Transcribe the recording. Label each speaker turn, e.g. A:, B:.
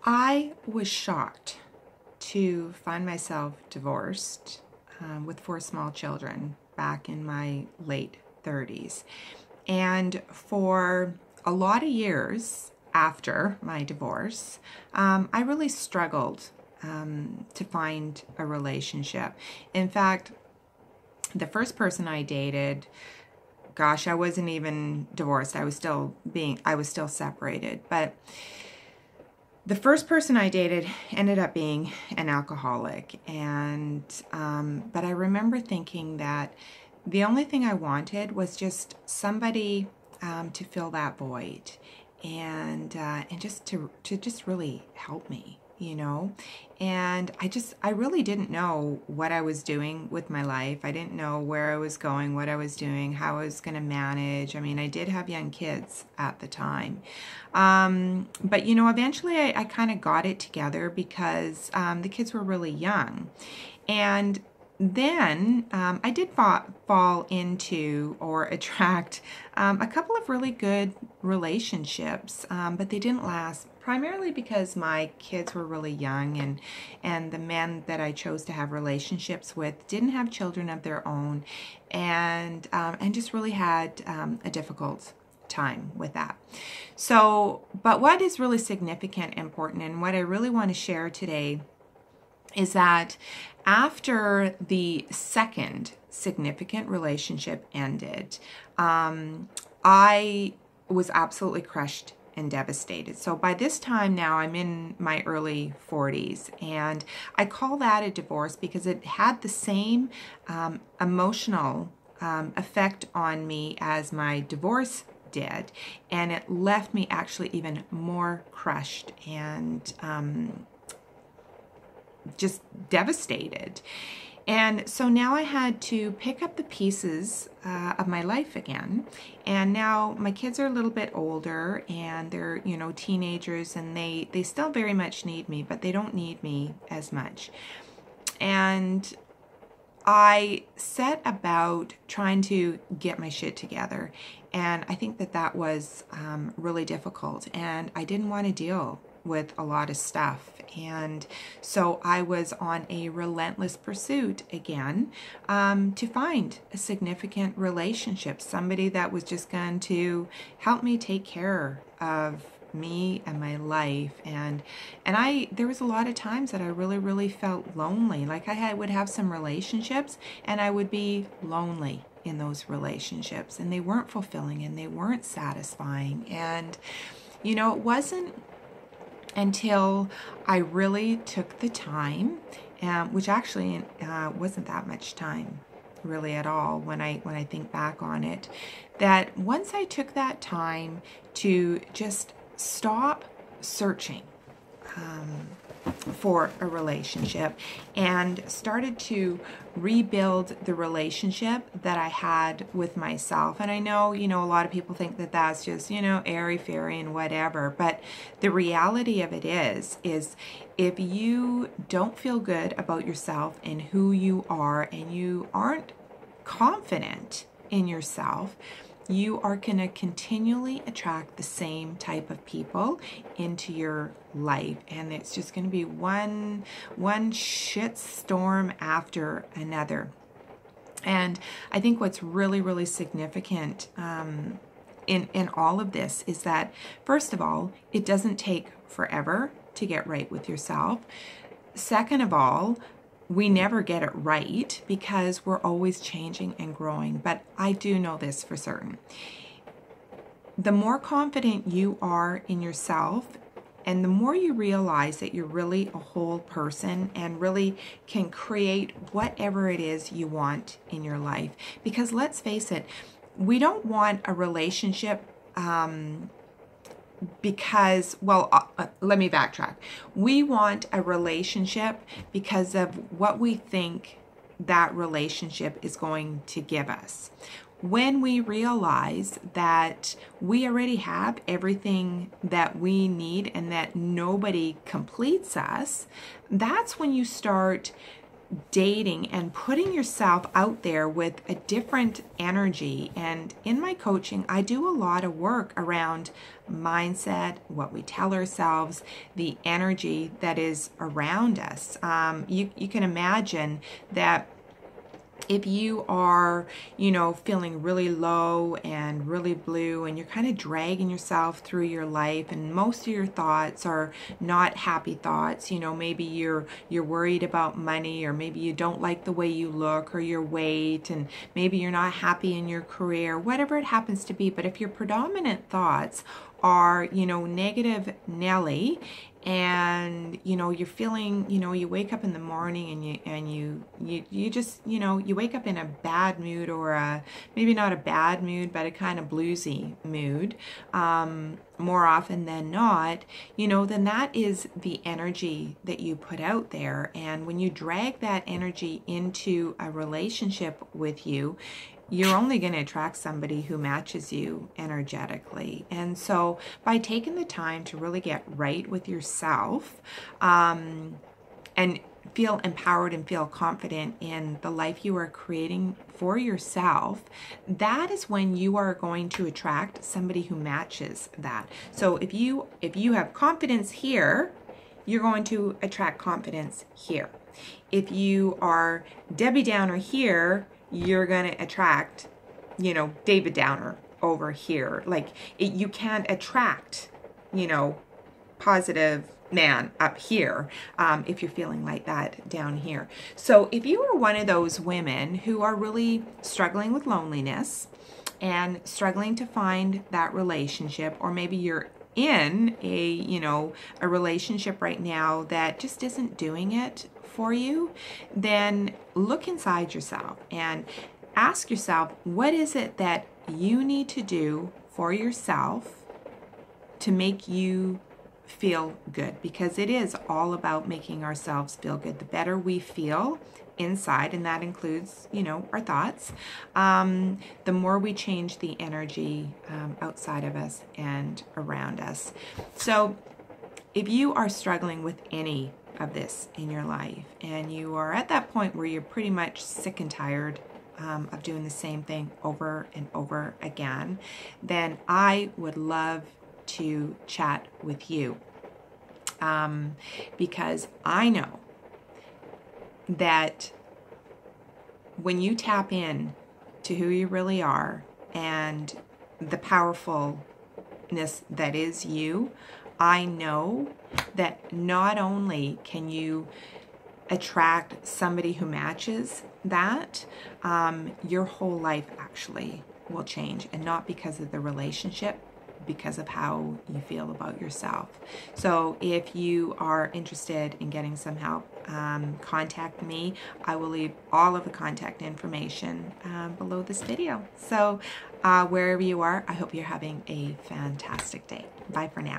A: I was shocked to find myself divorced with 4 small children back in my late 30s. And for a lot of years after my divorce, I really struggled to find a relationship. In fact, the first person I dated, gosh, I wasn't even divorced. I was still separated. But the first person I dated ended up being an alcoholic. And, but I remember thinking that the only thing I wanted was just somebody to fill that void and just to just really help me, you know. And I really didn't know what I was doing with my life. I didn't know where I was going, what I was doing, how I was going to manage. I mean, I did have young kids at the time. But, you know, eventually I kind of got it together because the kids were really young. And then I did fall into or attract a couple of really good relationships, but they didn't last, primarily because my kids were really young, and the men that I chose to have relationships with didn't have children of their own, and just really had a difficult time with that. So, but what is really significant, important, and what I really want to share today is that after the second significant relationship ended, I was absolutely crushed and devastated. So by this time now, I'm in my early 40s, and I call that a divorce because it had the same emotional effect on me as my divorce did, and it left me actually even more crushed and just devastated. And so now I had to pick up the pieces of my life again. And now my kids are a little bit older, and they're, you know, teenagers, and they still very much need me, but they don't need me as much. And I set about trying to get my shit together. And I think that was really difficult. And I didn't want to deal with a lot of stuff. And so I was on a relentless pursuit again to find a significant relationship, somebody that was just going to help me take care of me and my life. And there was a lot of times that I really felt lonely. Like I would have some relationships and I would be lonely in those relationships, and they weren't fulfilling and they weren't satisfying. And you know, it wasn't until I really took the time, which actually wasn't that much time really at all when I think back on it, that once I took that time to just stop searching for a relationship and started to rebuild the relationship that I had with myself. And I know, you know, a lot of people think that that's just, you know, airy-fairy and whatever, but the reality of it is if you don't feel good about yourself and who you are, and you aren't confident in yourself, you are going to continually attract the same type of people into your life, and it's just going to be one shit storm after another. And I think what's really significant in all of this is that, first of all, it doesn't take forever to get right with yourself. Second of all, we never get it right because we're always changing and growing. But I do know this for certain. The more confident you are in yourself, and the more you realize that you're really a whole person and really can create whatever it is you want in your life. Because let's face it, we don't want a relationship because, well, let me backtrack. We want a relationship because of what we think that relationship is going to give us. When we realize that we already have everything that we need and that nobody completes us, that's when you start dating and putting yourself out there with a different energy. And in my coaching, I do a lot of work around mindset, what we tell ourselves, the energy that is around us. You can imagine that if you are, feeling really low and really blue and you're kind of dragging yourself through your life and most of your thoughts are not happy thoughts, maybe you're worried about money, or maybe you don't like the way you look or your weight, and maybe you're not happy in your career, whatever it happens to be. But if your predominant thoughts are, negative Nelly, and you're feeling, you wake up in the morning and you just, you wake up in a bad mood, or maybe not a bad mood, but a kind of bluesy mood, more often than not, then that is the energy that you put out there. And when you drag that energy into a relationship with you, you're only going to attract somebody who matches you energetically. And so by taking the time to really get right with yourself, and feel empowered and feel confident in the life you are creating for yourself, that is when you are going to attract somebody who matches that. So if you have confidence here, you're going to attract confidence here. If you are Debbie Downer here, you're going to attract, David Downer over here. Like, you can't attract, positive man up here if you're feeling like that down here. So if you are one of those women who are really struggling with loneliness and struggling to find that relationship, or maybe you're in a relationship right now that just isn't doing it for you, then look inside yourself and ask yourself, what is it that you need to do for yourself to make you feel good? Because it is all about making ourselves feel good. The better we feel inside, and that includes, our thoughts, the more we change the energy outside of us and around us. So if you are struggling with any of this in your life, and you are at that point where you're pretty much sick and tired of doing the same thing over and over again, then I would love to chat with you, because I know that when you tap in to who you really are and the powerfulness that is you, I know that not only can you attract somebody who matches that, your whole life actually will change, and not because of the relationship, because of how you feel about yourself. So if you are interested in getting some help, contact me. I will leave all of the contact information below this video. So wherever you are, I hope you're having a fantastic day. Bye for now.